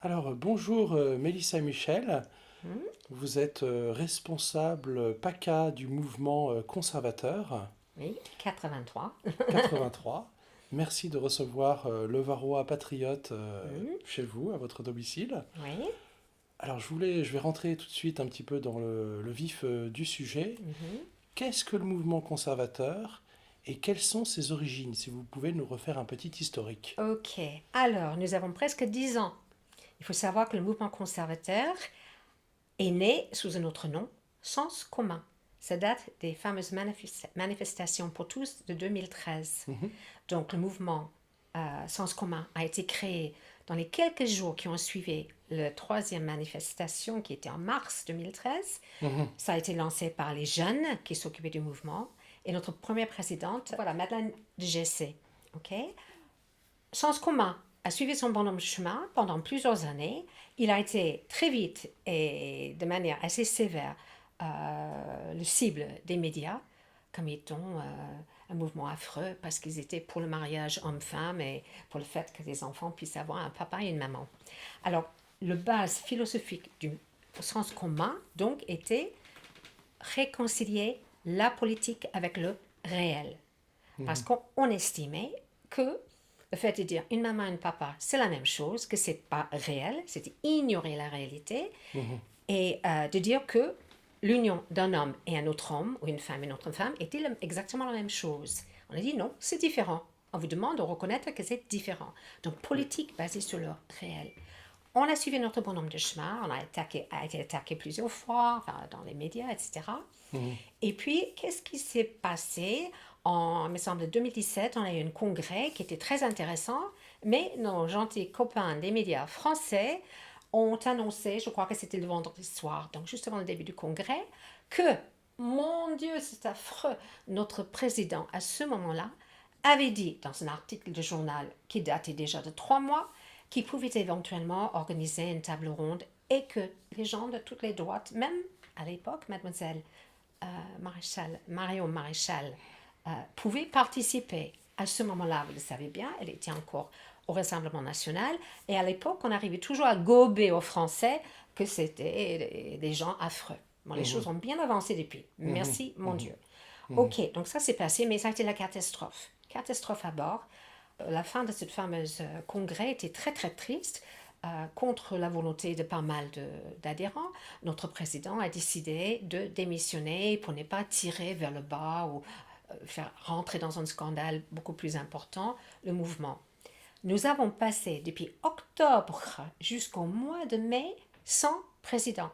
Alors, bonjour Mélissa Michel, Hmm. vous êtes responsable PACA du mouvement conservateur Oui, 83. 83. Merci de recevoir le Varroa Patriote Hmm. chez vous, à votre domicile. Oui. Alors, je vais rentrer tout de suite un petit peu dans le vif du sujet. Mhm. Qu'est-ce que le mouvement conservateur et quelles sont ses origines? Si vous pouvez nous refaire un petit historique. Ok. Alors, nous avons presque 10 ans. Il faut savoir que le mouvement conservateur est né sous un autre nom, Sens commun. Ça date des fameuses manifestations pour tous de 2013. Mhm, Donc, le mouvement Sens commun a été créé dans les quelques jours qui ont suivi la troisième manifestation qui était en mars 2013. mhm. Ça a été lancé par les jeunes qui s'occupaient du mouvement et notre première présidente, voilà, Madeleine de Gessé. Ok. Sens commun a suivi son bonhomme de chemin pendant plusieurs années. Il a été très vite et de manière assez sévère le cible des médias comme étant un mouvement affreux parce qu'ils étaient pour le mariage homme-femme et pour le fait que les enfants puissent avoir un papa et une maman. Alors, le base philosophique du sens commun, donc, était réconcilier la politique avec le réel. Parce qu'on estimait que le fait de dire une maman et un papa, c'est la même chose, que c'est pas réel, c'était ignorer la réalité, et de dire que l'union d'un homme et un autre homme, ou une femme et une autre femme, était exactement la même chose. On a dit non, c'est différent. On vous demande de reconnaître que c'est différent. Donc, Oui. politique basée sur le réel. On a suivi notre bonhomme de chemin, on a été attaqué plusieurs fois, enfin, dans les médias, etc. Mhm. Et puis, qu'est-ce qui s'est passé en, il me semble, 2017, on a eu un congrès qui était très intéressant, mais nos gentils copains des médias français ont annoncé, je crois que c'était le vendredi soir, donc juste avant le début du congrès, que, mon Dieu, c'est affreux, notre président, à ce moment-là, avait dit dans un article de journal qui datait déjà de 3 mois qu'il pouvait éventuellement organiser une table ronde et que les gens de toutes les droites, même à l'époque, mademoiselle Marion Maréchal, pouvaient participer. À ce moment-là, vous le savez bien, elle était encore au Rassemblement national. Et à l'époque, on arrivait toujours à gober aux Français que c'était des gens affreux. Bon, les choses Mhm. ont bien avancé depuis. Mhm. Merci, mon Mhm. Dieu. Mhm. Ok, donc ça s'est passé, mais ça a été la catastrophe. Catastrophe à bord. La fin de ce fameux congrès était très très triste. Contre la volonté de pas mal d'adhérents, notre président a décidé de démissionner pour ne pas tirer vers le bas ou faire rentrer dans un scandale beaucoup plus important le mouvement. Nous avons passé depuis octobre jusqu'au mois de mai sans président.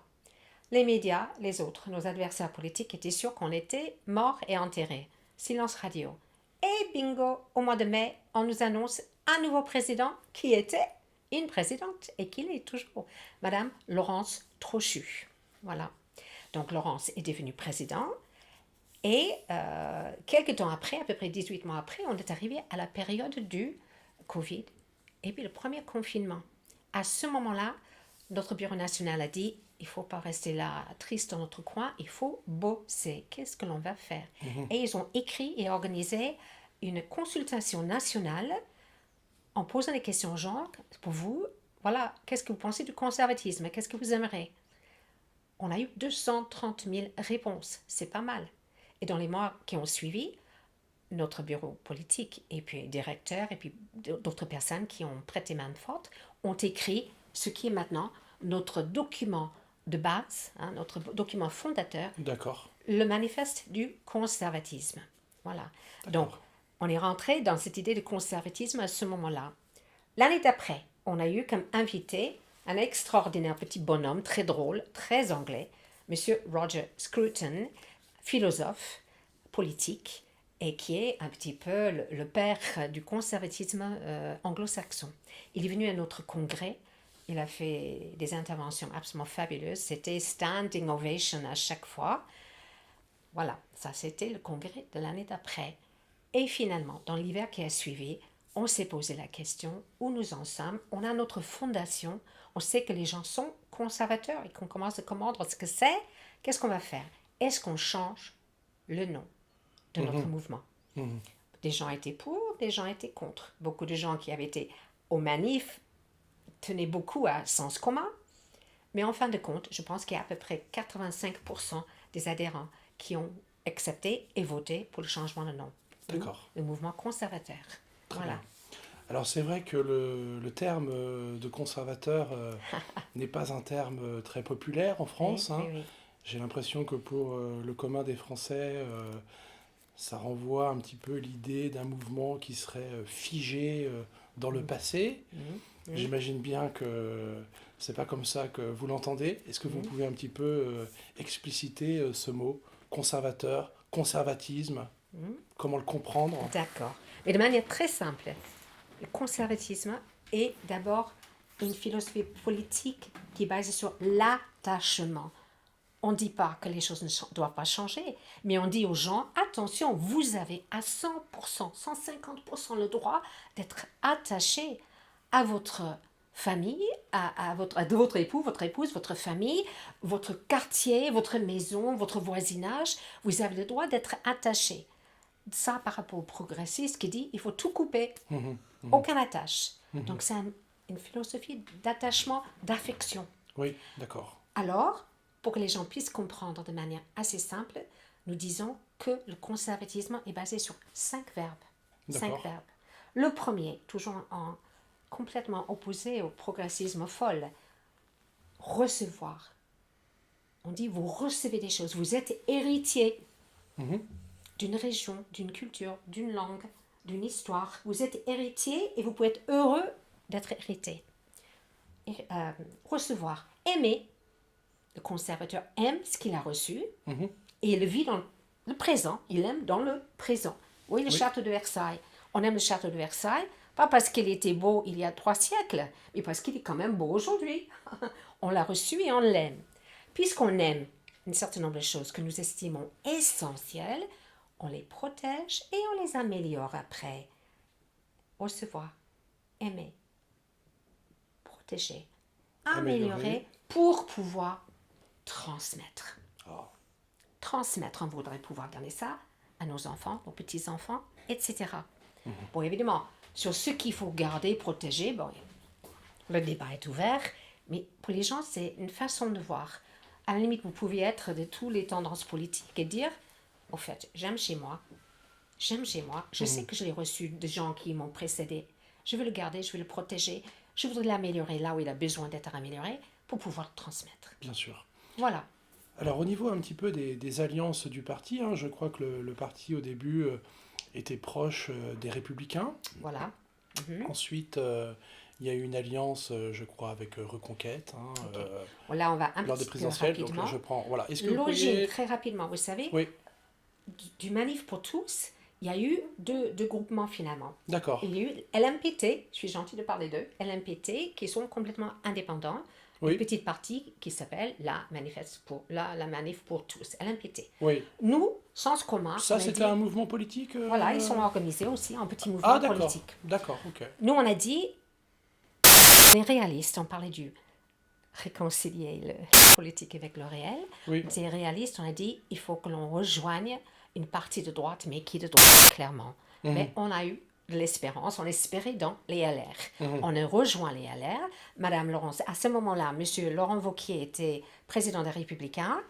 Les médias, les autres, nos adversaires politiques étaient sûrs qu'on était morts et enterrés. Silence radio. Et bingo, au mois de mai, on nous annonce un nouveau président qui était une présidente et qui l'est toujours, Madame Laurence Trochu. Voilà. Donc Laurence est devenue présidente et quelques temps après, à peu près 18 mois après, on est arrivé à la période du Covid et puis le premier confinement. À ce moment-là, notre bureau national a dit il ne faut pas rester là triste dans notre coin, il faut bosser. Qu'est-ce que l'on va faire? Mhm. Et ils ont écrit et organisé une consultation nationale en posant des questions genre pour vous, voilà, qu'est-ce que vous pensez du conservatisme? Qu'est-ce que vous aimeriez? On a eu 230 000 réponses, c'est pas mal. Et dans les mois qui ont suivi, notre bureau politique et puis directeur et puis d'autres personnes qui ont prêté main forte ont écrit ce qui est maintenant notre document de base, hein, notre document fondateur, D'accord. le manifeste du conservatisme. Voilà. Donc, D'accord. on est rentré dans cette idée de conservatisme à ce moment-là. L'année d'après, on a eu comme invité un extraordinaire petit bonhomme, très drôle, très anglais, Monsieur Roger Scruton, philosophe, politique, et qui est un petit peu le père du conservatisme anglo-saxon. Il est venu à notre congrès, il a fait des interventions absolument fabuleuses, c'était standing ovation à chaque fois. Voilà, ça c'était le congrès de l'année d'après. Et finalement, dans l'hiver qui a suivi, on s'est posé la question où nous en sommes. On a notre fondation, on sait que les gens sont conservateurs et qu'on commence à comprendre ce que c'est. Qu'est-ce qu'on va faire? Est-ce qu'on change le nom de notre Mhm. mouvement? Mhm. Des gens étaient pour, des gens étaient contre. Beaucoup de gens qui avaient été aux manifs tenait beaucoup à sens commun. Mais en fin de compte, je pense qu'il y a à peu près 85% des adhérents qui ont accepté et voté pour le changement de nom. D'accord. Le mouvement conservateur. Très Voilà. bien. Alors c'est vrai que le terme de conservateur n'est pas un terme très populaire en France, Oui, hein. oui, oui. J'ai l'impression que pour le commun des Français, ça renvoie un petit peu l'idée d'un mouvement qui serait figé dans le passé. Mhm, mhm, J'imagine bien que c'est pas comme ça que vous l'entendez. Est-ce que vous mhm, pouvez un petit peu expliciter ce mot conservateur, conservatisme, mhm. comment le comprendre? D'accord. Mais de manière très simple, le conservatisme est d'abord une philosophie politique qui est basée sur l'attachement. On ne dit pas que les choses ne doivent pas changer, mais on dit aux gens, attention, vous avez à 100%, 150% le droit d'être attaché à votre famille, à votre époux, votre épouse, votre famille, votre quartier, votre maison, votre voisinage. Vous avez le droit d'être attaché. Ça par rapport au progressiste qui dit il faut tout couper, Mhm, aucun attache. mhm. Donc c'est une philosophie d'attachement, d'affection. Oui, d'accord. Alors, pour que les gens puissent comprendre de manière assez simple, nous disons que le conservatisme est basé sur 5 verbes. 5 D'accord. verbes. Le premier, toujours complètement opposé au progressisme folle, recevoir. On dit vous recevez des choses, vous êtes héritier Mhm. d'une région, d'une culture, d'une langue, d'une histoire. Vous êtes héritier et vous pouvez être heureux d'être hérité. Recevoir, aimer. Le conservateur aime ce qu'il a reçu Mhm. et il vit dans le présent. Il aime dans le présent. Oui, le Oui. château de Versailles. On aime le château de Versailles, pas parce qu'il était beau il y a 3 siècles, mais parce qu'il est quand même beau aujourd'hui. On l'a reçu et on l'aime. Puisqu'on aime un certain nombre de choses que nous estimons essentielles, on les protège et on les améliore après. Recevoir, aimer, protéger, améliorer pour pouvoir transmettre. Ah, Transmettre, on voudrait pouvoir donner ça à nos enfants, nos petits-enfants, etc. Bon, évidemment, sur ce qu'il faut garder, protéger, bon, le débat est ouvert, mais pour les gens, c'est une façon de voir. À la limite, vous pouvez être de toutes les tendances politiques et dire, au fait, j'aime chez moi, je sais que je l'ai reçu de gens qui m'ont précédé, je veux le garder, je veux le protéger, je voudrais l'améliorer là où il a besoin d'être amélioré pour pouvoir le transmettre. bien sûr. Voilà. Alors au niveau un petit peu des alliances du parti, hein, je crois que le parti au début était proche des Républicains. Voilà. Mhm. Ensuite, il y a eu une alliance, je crois, avec Reconquête, hein, Ok. Bon, là, on va un lors des petit peu présidentielles. Donc rapidement. je prends. Voilà. Est-ce que vous L'origine, pourriez. très rapidement, vous savez, Oui, du Manif pour tous, il y a eu deux groupements finalement. d'accord. Il y a eu LMPT, je suis gentille de parler d'eux, LMPT, qui sont complètement indépendants, une Oui, petite partie qui s'appelle la Manif pour tous, LMPT. oui. Nous, Sens commun, Ça, on a c'était dit, un mouvement politique voilà, ils sont organisés aussi en petits Ah, mouvements d'accord. politiques. D'accord, ok. Nous, on a dit, on est réalistes, on parlait du réconcilier le politique avec le réel. Oui, On était réaliste, on a dit, il faut que l'on rejoigne une partie de droite, mais qui de droite, clairement. Mais on a eu de l'espérance, on espérait dans les LR. On a rejoint les LR. Madame Laurence, à ce moment-là, Monsieur Laurent Wauquiez était président des Républicains.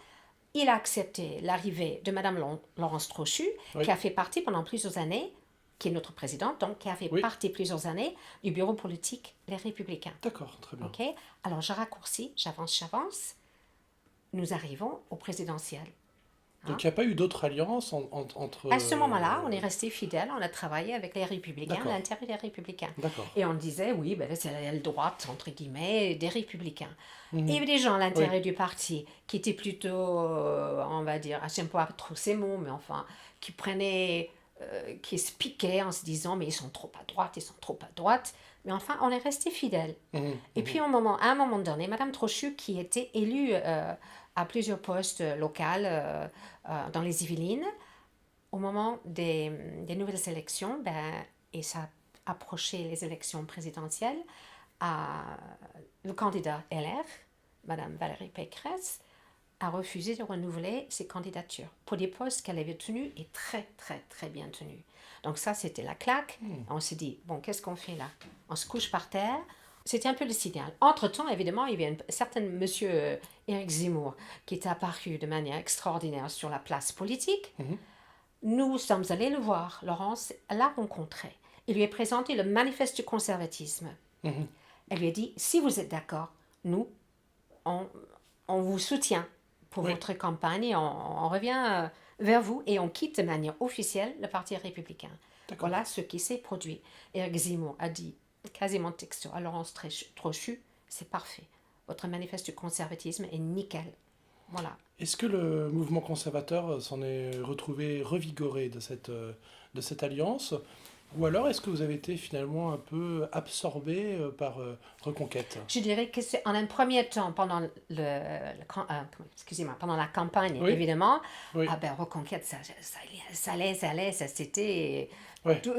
Il a accepté l'arrivée de Madame Laurence Trochu, Oui. qui a fait partie pendant plusieurs années, qui est notre présidente, donc qui a fait Oui. partie plusieurs années du bureau politique Les Républicains. d'accord, très bien. Ok. Alors je raccourcis, j'avance. Nous arrivons au présidentiel. Donc il n'y a pas eu d'autres alliances entre. À ce moment-là, on est resté fidèle, on a travaillé avec les Républicains, D'accord. l'intérêt des Républicains. D'accord. Et on disait, oui, ben, c'est l'aile droite, entre guillemets, des Républicains. Mhm. Et il y avait des gens à l'intérieur du parti qui étaient plutôt, on va dire, j'aime pas trop ces mots, mais enfin, qui prenaient, qui se piquaient en se disant, mais ils sont trop à droite, ils sont trop à droite. Mais enfin, on est resté fidèles. Mhm. Et puis, à un moment donné, Madame Trochu, qui était élue à plusieurs postes locaux dans les Yvelines, au moment des nouvelles élections, et ça approchait les élections présidentielles, le candidat LR, Madame Valérie Pécresse, a refusé de renouveler ses candidatures pour des postes qu'elle avait tenus et très, très, très bien tenus. Donc ça, c'était la claque. On s'est dit, bon, qu'est-ce qu'on fait là? On se couche par terre, C'était un peu le signal. Entre-temps, évidemment, il y avait un certain monsieur Éric Zemmour qui est apparu de manière extraordinaire sur la place politique. Mhm. Nous sommes allés le voir. Laurence l'a rencontré. Il lui a présenté le manifeste du conservatisme. Mhm. Elle lui a dit, si vous êtes d'accord, nous, on, on vous soutient pour Oui, votre campagne et on revient vers vous et on quitte de manière officielle le Parti républicain. d'accord. Voilà ce qui s'est produit. Éric Zemmour a dit, quasiment texto, à Laurence Trochu, c'est parfait. Votre manifeste du conservatisme est nickel. Voilà. Est-ce que le mouvement conservateur s'en est retrouvé revigoré de cette alliance? Ou alors est-ce que vous avez été finalement un peu absorbé par Reconquête? Je dirais que c'est en un premier temps, pendant excusez-moi, pendant la campagne, Oui, évidemment, oui, ah ben, Reconquête, ça allait, c'était oui, to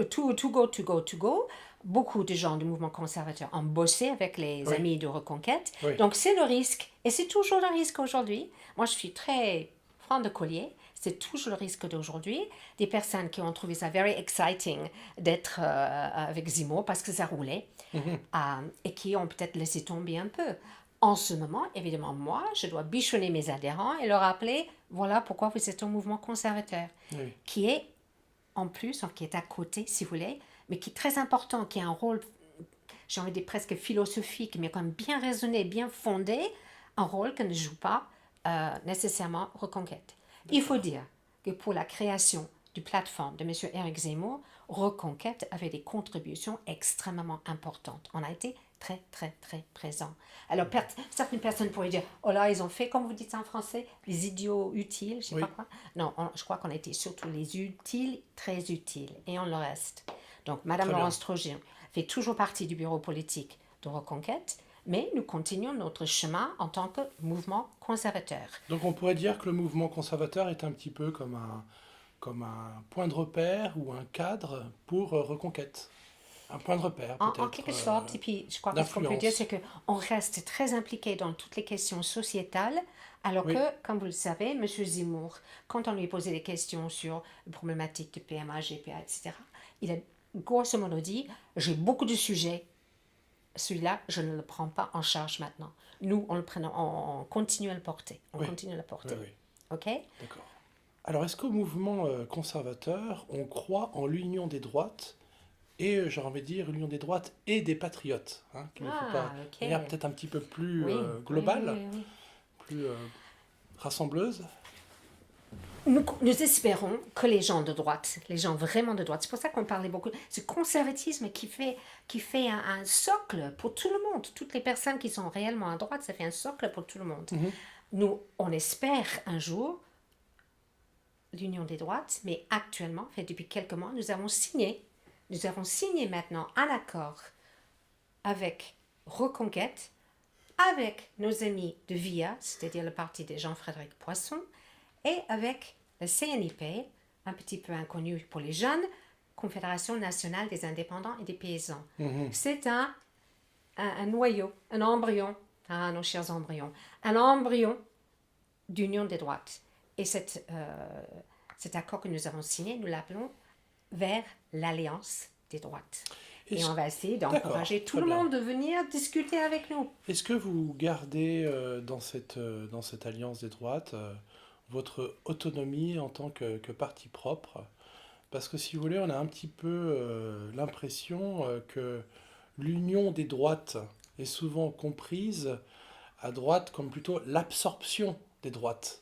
go, to go, to go. Beaucoup de gens du mouvement conservateur ont bossé avec les oui, amis de Reconquête. oui. Donc c'est le risque, et c'est toujours le risque aujourd'hui. Moi, je suis très franc de collier. C'est toujours le risque d'aujourd'hui. Des personnes qui ont trouvé ça very exciting d'être avec Zemmour parce que ça roulait Mhm. et qui ont peut-être laissé tomber un peu. En ce moment, évidemment, moi, je dois bichonner mes adhérents et leur rappeler, voilà pourquoi vous êtes un mouvement conservateur, Oui, qui est en plus, qui est à côté, si vous voulez, mais qui est très important, qui a un rôle, j'ai envie de dire presque philosophique, mais quand même bien raisonné, bien fondé, un rôle que ne joue pas nécessairement Reconquête. Il faut dire que pour la création du plateforme de M. Éric Zemmour, Reconquête avait des contributions extrêmement importantes. On a été très, très, très présents. Alors, certaines personnes pourraient dire, oh là, ils ont fait, comme vous dites en français, les idiots utiles, je sais oui, pas quoi. Non, je crois qu'on a été surtout les utiles, très utiles, et on le reste. Donc, Madame très bien. Laurence Trogier fait toujours partie du bureau politique de Reconquête, mais nous continuons notre chemin en tant que mouvement conservateur. Donc on pourrait dire que le mouvement conservateur est un petit peu comme un point de repère ou un cadre pour Reconquête. Un point de repère En peut-être quelque sorte, et puis je crois que ce qu'on peut dire, d'influence. c'est qu'on reste très impliqué dans toutes les questions sociétales, alors Oui, que, comme vous le savez, M. Zemmour, quand on lui posait des questions sur les problématiques de PMA, GPA, etc., il a grosso modo dit, j'ai beaucoup de sujets, celui-là, je ne le prends pas en charge maintenant. Nous, on continue à le porter. On oui, continue à le oui, porter. oui, OK? d'accord. Alors est-ce qu'au mouvement conservateur, on croit en l'union des droites et j'ai envie de dire l'union des droites et des patriotes, hein, qu'il ne faut pas, Ah, de manière OK. peut-être un petit peu plus Oui, oui, oui, globale, oui, oui. plus rassembleuse. Nous espérons que les gens de droite, les gens vraiment de droite, c'est pour ça qu'on parlait beaucoup, ce conservatisme qui fait un socle pour tout le monde. Toutes les personnes qui sont réellement à droite, ça fait un socle pour tout le monde. Mhm. Nous, on espère un jour l'union des droites, mais actuellement, fait depuis quelques mois, nous avons signé maintenant un accord avec Reconquête, avec nos amis de VIA, c'est-à-dire le parti de Jean-Frédéric Poisson, et avec le CNIP, un petit peu inconnu pour les jeunes, Confédération nationale des indépendants et des paysans. Mhm. C'est un noyau, un embryon, nos chers embryons, un embryon d'union des droites. Et cet accord que nous avons signé, nous l'appelons vers l'alliance des droites. Et Est-ce- on va essayer D'accord, d'encourager tout très le bien. monde de venir discuter avec nous. Est-ce que vous gardez dans cette alliance des droites votre autonomie en tant que parti propre? Parce que si vous voulez, on a un petit peu l'impression que l'union des droites est souvent comprise à droite comme plutôt l'absorption des droites.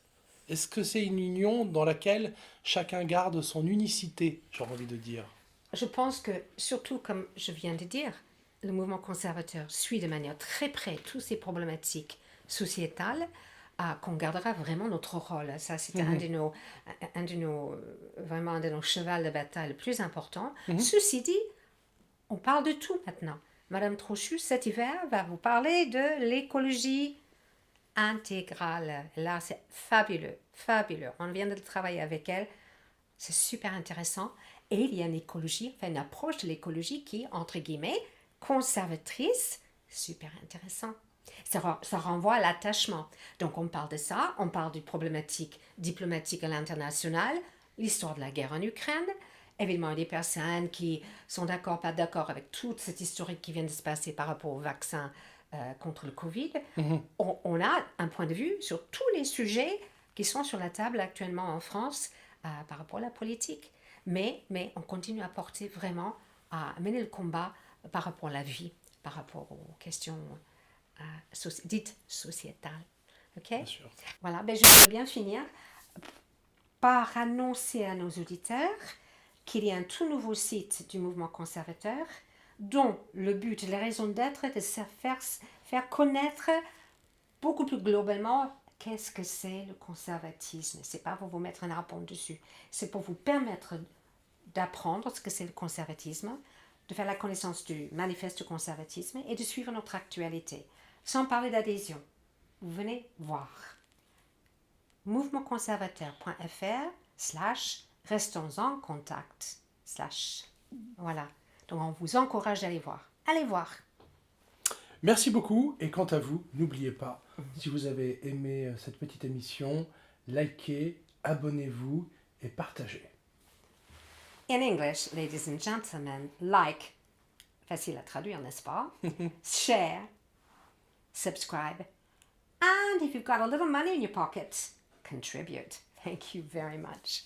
Est-ce que c'est une union dans laquelle chacun garde son unicité, j'ai envie de dire? Je pense que, surtout comme je viens de dire, le mouvement conservateur suit de manière très près toutes ces problématiques sociétales, qu'on gardera vraiment notre rôle. Ça, c'est Mhm. vraiment un de nos chevals de bataille le plus important. Mhm. Ceci dit, on parle de tout maintenant. Madame Trochu, cet hiver, va vous parler de l'écologie intégrale. Là, c'est fabuleux, fabuleux. On vient de travailler avec elle. C'est super intéressant. Et il y a une écologie, enfin une approche de l'écologie qui est, entre guillemets, conservatrice. Super intéressant. Ça renvoie à l'attachement. Donc on parle de ça, on parle des problématiques diplomatiques à l'international, l'histoire de la guerre en Ukraine, Évidemment, il y a des personnes qui sont d'accord, pas d'accord avec toute cette historique qui vient de se passer par rapport au vaccin contre le Covid. On a un point de vue sur tous les sujets qui sont sur la table actuellement en France par rapport à la politique. Mais on continue à porter vraiment, à mener le combat par rapport à la vie, par rapport aux questions dites sociétales. OK? Bien sûr. Voilà, je vais bien finir par annoncer à nos auditeurs qu'il y a un tout nouveau site du mouvement conservateur dont le but, la raison d'être est de faire connaître beaucoup plus globalement qu'est-ce que c'est le conservatisme. Ce n'est pas pour vous mettre un harpon dessus, c'est pour vous permettre d'apprendre ce que c'est le conservatisme, de faire la connaissance du manifeste du conservatisme et de suivre notre actualité, sans parler d'adhésion. Vous venez voir. mouvementconservateur.fr/restons en contact/ Voilà. Donc on vous encourage d'aller voir. Allez voir. Merci beaucoup. Et quant à vous, n'oubliez pas, si vous avez aimé cette petite émission, likez, abonnez-vous et partagez. In English, ladies and gentlemen, like, facile à traduire, n'est-ce pas? Share, subscribe, and if you've got a little money in your pocket, contribute. Thank you very much.